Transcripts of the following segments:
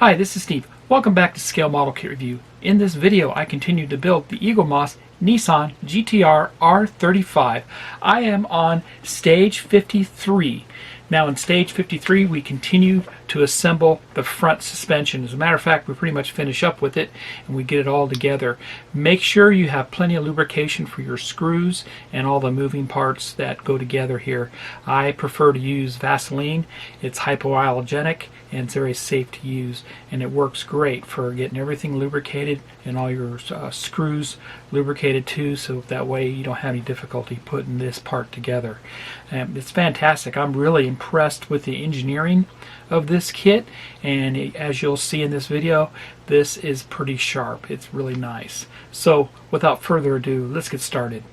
Hi, this is Steve. Welcome back to Scale Model Kit Review. In this video, I continue to build the Eaglemoss Nissan GTR R35. I am on stage 53. Now in stage 53, we continue to assemble the front suspension. As a matter of fact, we pretty much finish up with it and we get it all together. Make sure you have plenty of lubrication for your screws and all the moving parts that go together here. I prefer to use Vaseline. It's hypoallergenic and it's very safe to use, and it works great for getting everything lubricated and all your screws lubricated too, so that way you don't have any difficulty putting this part together. It's fantastic. I'm really impressed with the engineering of this kit, and as you'll see in this video, this is pretty sharp. It's really nice. So without further ado, let's get started.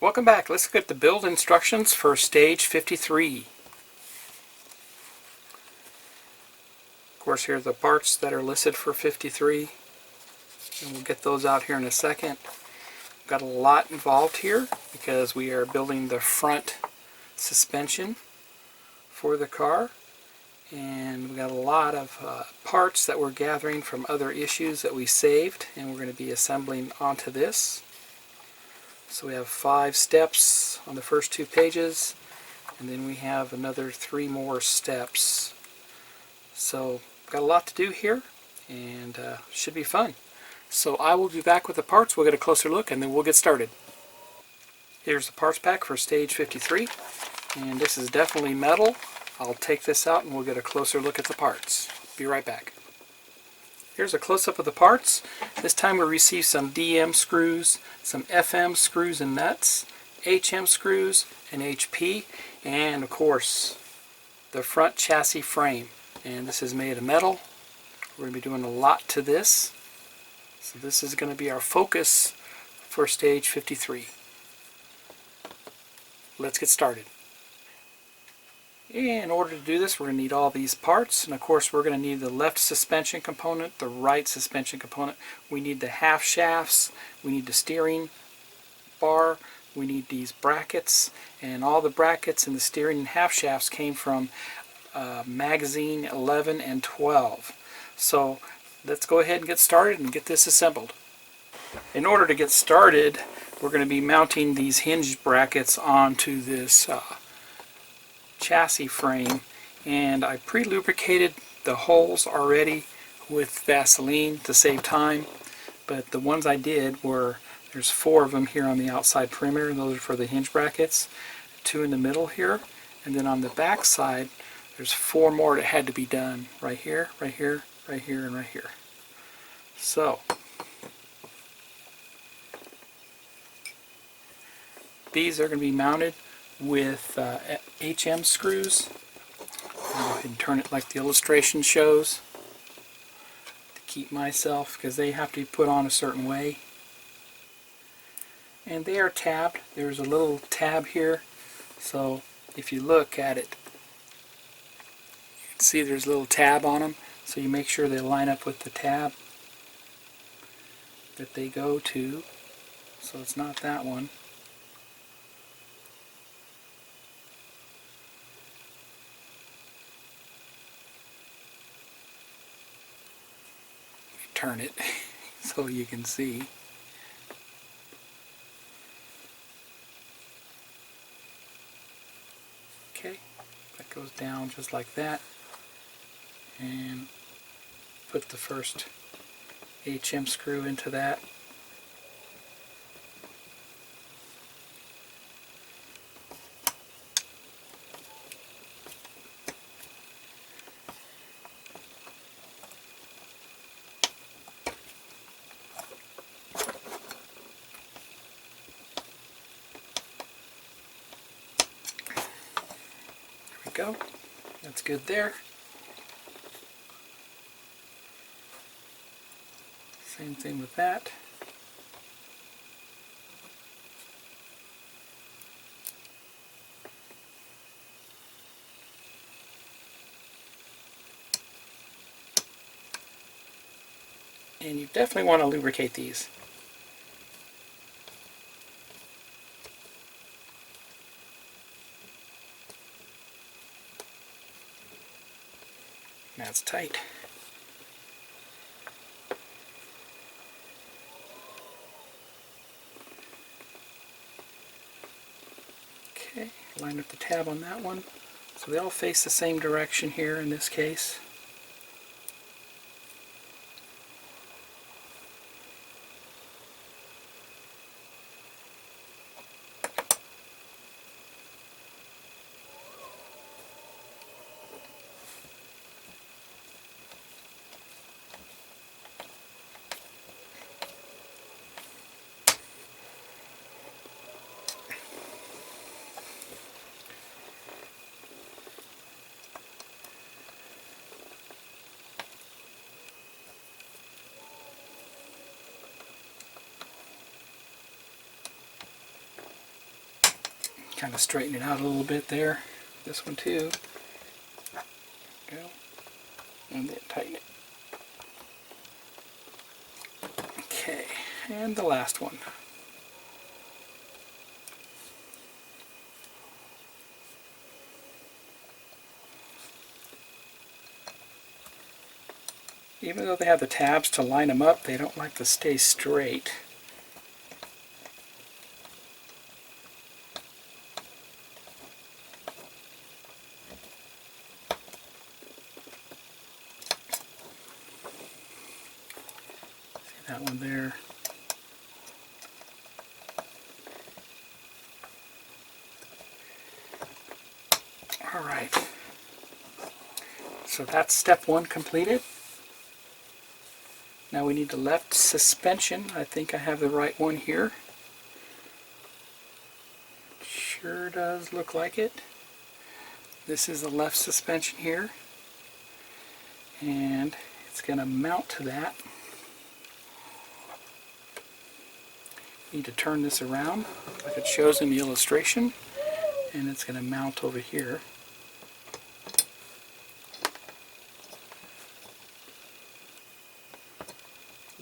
Welcome back. Let's look at the build instructions for stage 53. Of course, here are the parts that are listed for 53, and we'll get those out here in a second. We've got a lot involved here because we are building the front suspension for the car, and we've got a lot of parts that we're gathering from other issues that we saved, and we're going to be assembling onto this. So we have 5 steps on the first 2 pages, and then we have another 3 more steps. So got a lot to do here, and should be fun. So I will be back with the parts. We'll get a closer look, and then we'll get started. Here's the parts pack for stage 53, and this is definitely metal. I'll take this out and we'll get a closer look at the parts. Be right back. Here's a close-up of the parts. This time we received some DM screws, some FM screws and nuts, HM screws, and HP, and of course the front chassis frame. And this is made of metal. We're going to be doing a lot to this. So this is going to be our focus for stage 53. Let's get started. In order to do this, we're going to need all these parts, and of course we're going to need the left suspension component, the right suspension component. We need the half shafts, we need the steering bar, we need these brackets, and all the brackets and the steering and half shafts came from magazine 11 and 12. So let's go ahead and get started and get this assembled. In order to get started, we're going to be mounting these hinge brackets onto this chassis frame, and I pre-lubricated the holes already with Vaseline to save time, but the ones I did were, there's 4 of them here on the outside perimeter, and those are for the hinge brackets, 2 in the middle here, and then on the back side there's 4 more that had to be done, right here, right here, right here, and right here. So these are going to be mounted with HM screws. I'll go ahead and turn it like the illustration shows to keep myself, because they have to be put on a certain way. And they are tabbed. There's a little tab here, so if you look at it, you can see there's a little tab on them, so you make sure they line up with the tab that they go to, so it's not that one. Turn it so you can see. Okay, that goes down just like that, and put the first HM screw into that. Go. That's good there. Same thing with that. And you definitely want to lubricate these. Now it's tight. Okay, line up the tab on that one. So they all face the same direction here in this case. Kind of straighten it out a little bit there. This one too. Go. And then tighten it. Okay, and the last one. Even though they have the tabs to line them up, they don't like to stay straight. See that one there? Alright. So that's step one completed. Now we need the left suspension. I think I have the right one here. Sure does look like it. This is the left suspension here. And it's going to mount to that. Need to turn this around like it shows in the illustration. And it's going to mount over here.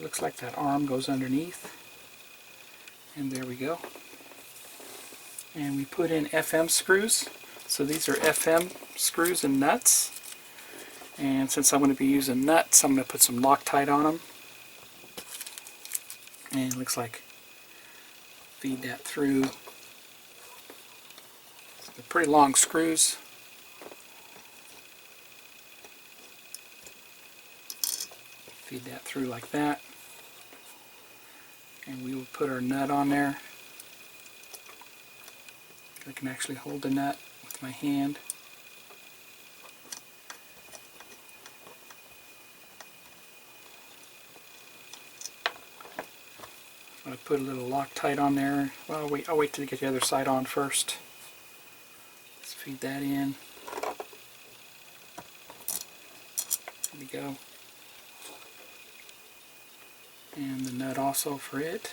Looks like that arm goes underneath, and there we go. And we put in FM screws. So these are FM screws and nuts. And since I'm going to be using nuts, I'm going to put some Loctite on them. And it looks like feed that through. They're pretty long screws. Feed that through like that. And we will put our nut on there. I can actually hold the nut with my hand. I'm going to put a little Loctite on there. Well, I'll wait till you get the other side on first. Let's feed that in. There we go. And the nut also for it.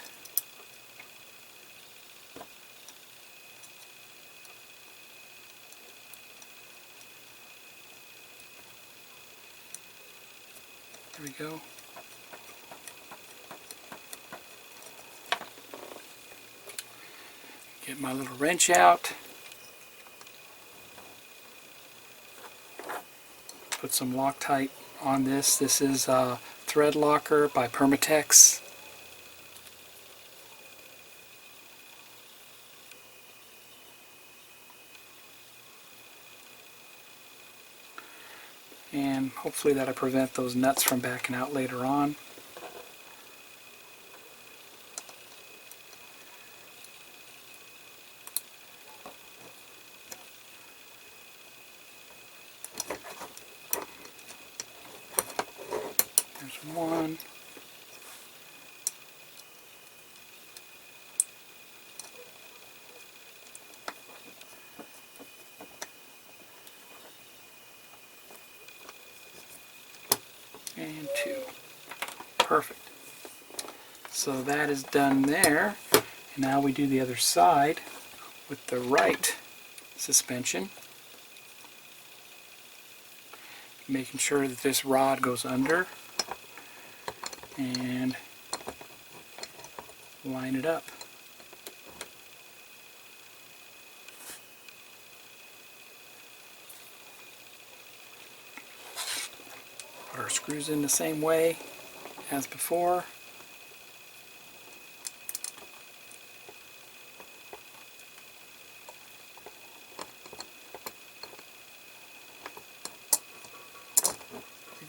There we go. Get my little wrench out. Put some Loctite on this. This is Thread Locker by Permatex. And hopefully that'll prevent those nuts from backing out later on. There's one. And two. Perfect. So that is done there. And now we do the other side with the right suspension. Making sure that this rod goes under and line it up. Put our screws in the same way as before.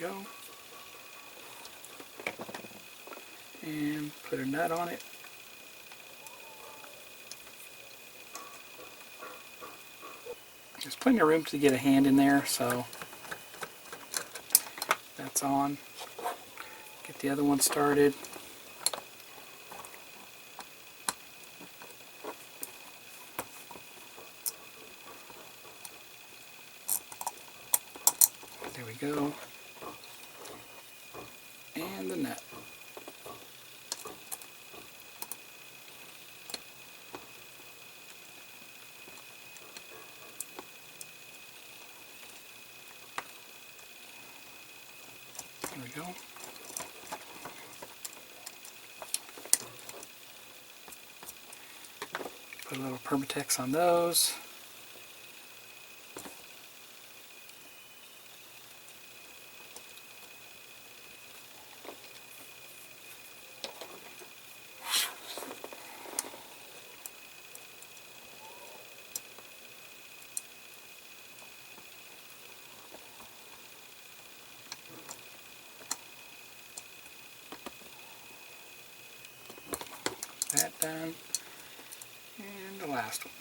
There we go. And put a nut on it. There's plenty of room to get a hand in there, so that's on. Get the other one started. There we go. And the nut. There we go. Put a little Permatex on those. That done. And the last one.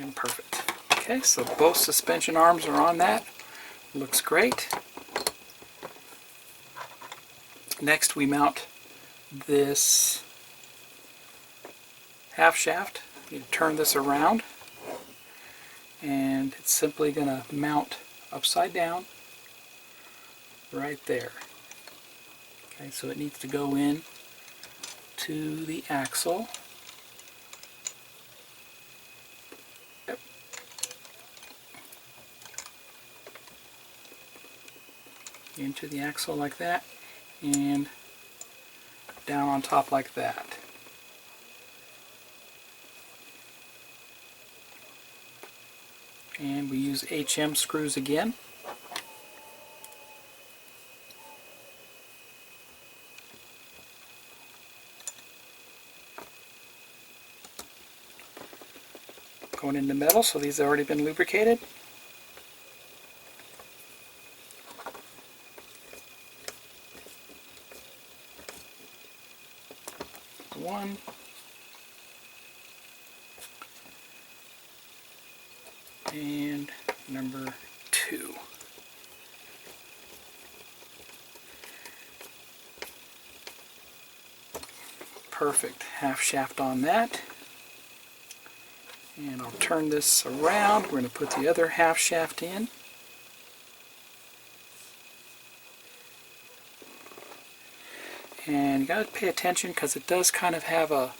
And perfect. Okay, so both suspension arms are on that. Looks great. Next we mount this half shaft. You turn this around and it's simply going to mount upside down right there. Okay, so it needs to go in to the axle. Yep. Into the axle like that and down on top like that. And we use HM screws again. Going into metal, so these have already been lubricated. One. And number 2. Perfect. Half shaft on that. And I'll turn this around. We're going to put the other half shaft in. And you got to pay attention because it does kind of have a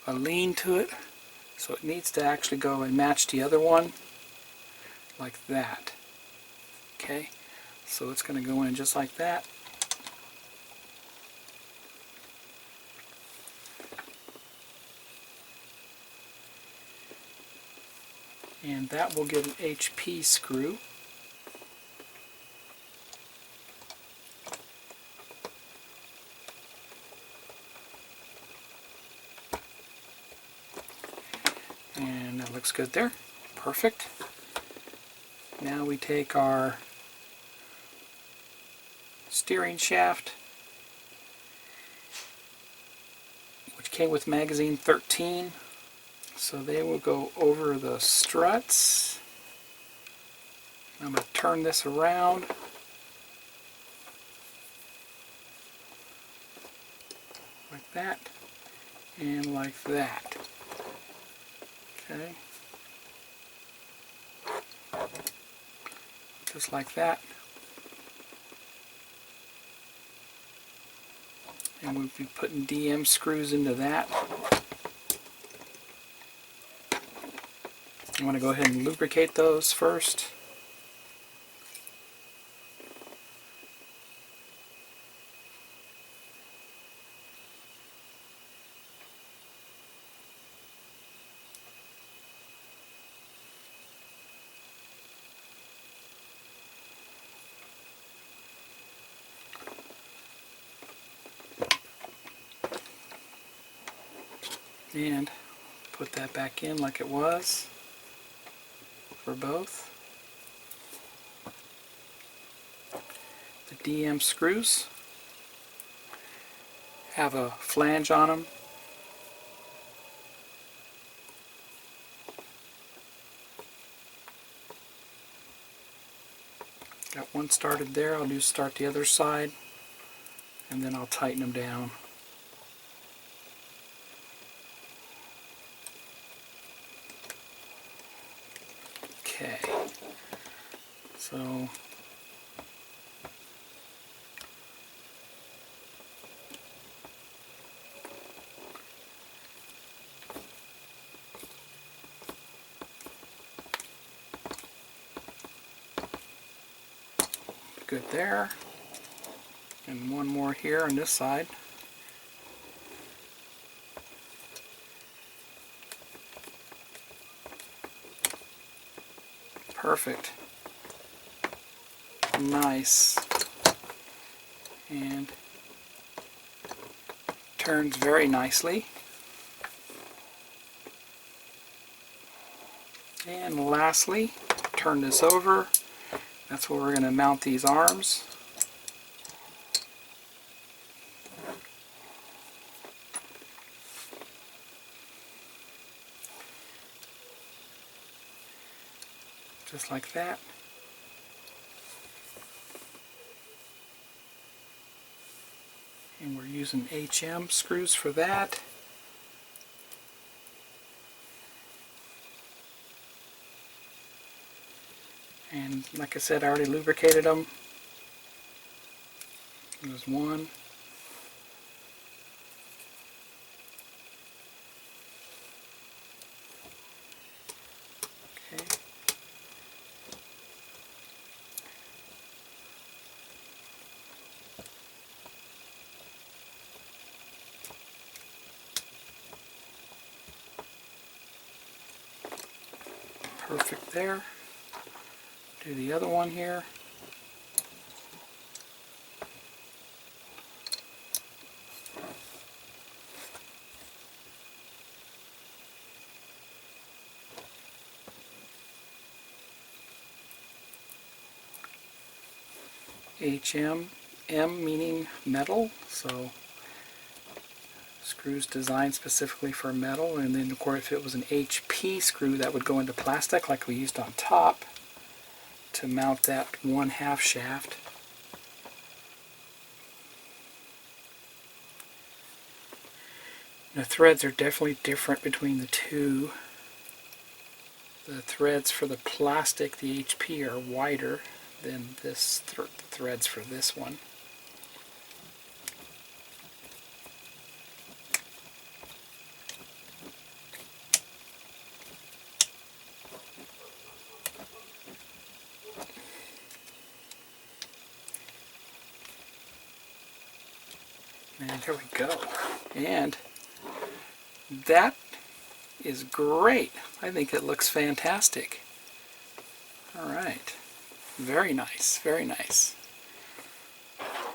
lean to it. So it needs to actually go and match the other one like that. Okay, so it's going to go in just like that. And that will get an HP screw. And that looks good there. Perfect. Now we take our steering shaft, which came with magazine 13. So they will go over the struts. I'm going to turn this around. like that, and like that. Okay. Just like that. And we'll be putting DM screws into that. I'm going to go ahead and lubricate those first. And put that back in like it was for both. The DM screws have a flange on them. Got one started there. I'll just start the other side and then I'll tighten them down. Okay, so good there, and one more here on this side. Perfect. Nice. And turns very nicely. And lastly, turn this over. That's where we're going to mount these arms. Just like that. And we're using HM screws for that. And like I said, I already lubricated them. There's one. Okay. Perfect there. Do the other one here. HM, M meaning metal, so screws designed specifically for metal, and then of course if it was an HP screw that would go into plastic like we used on top to mount that 1/2 shaft. The threads are definitely different between the two. The threads for the plastic, the HP, are wider than this threads for this one. And there we go. And that is great. I think it looks fantastic. Alright. Very nice. Very nice.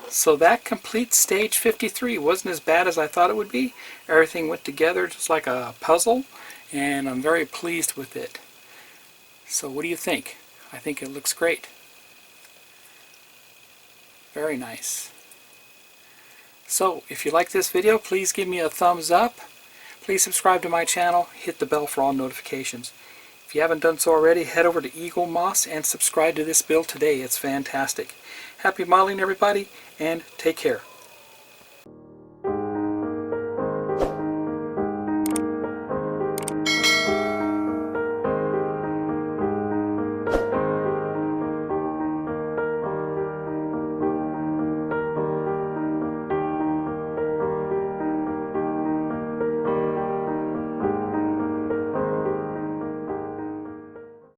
So that completes stage 53. Wasn't as bad as I thought it would be. Everything went together just like a puzzle, and I'm very pleased with it. So what do you think? I think it looks great. Very nice. So if you like this video, please give me a thumbs up. Please subscribe to my channel. Hit the bell for all notifications. If you haven't done so already, head over to Eaglemoss and subscribe to this build today. It's fantastic. Happy modeling, everybody, and take care.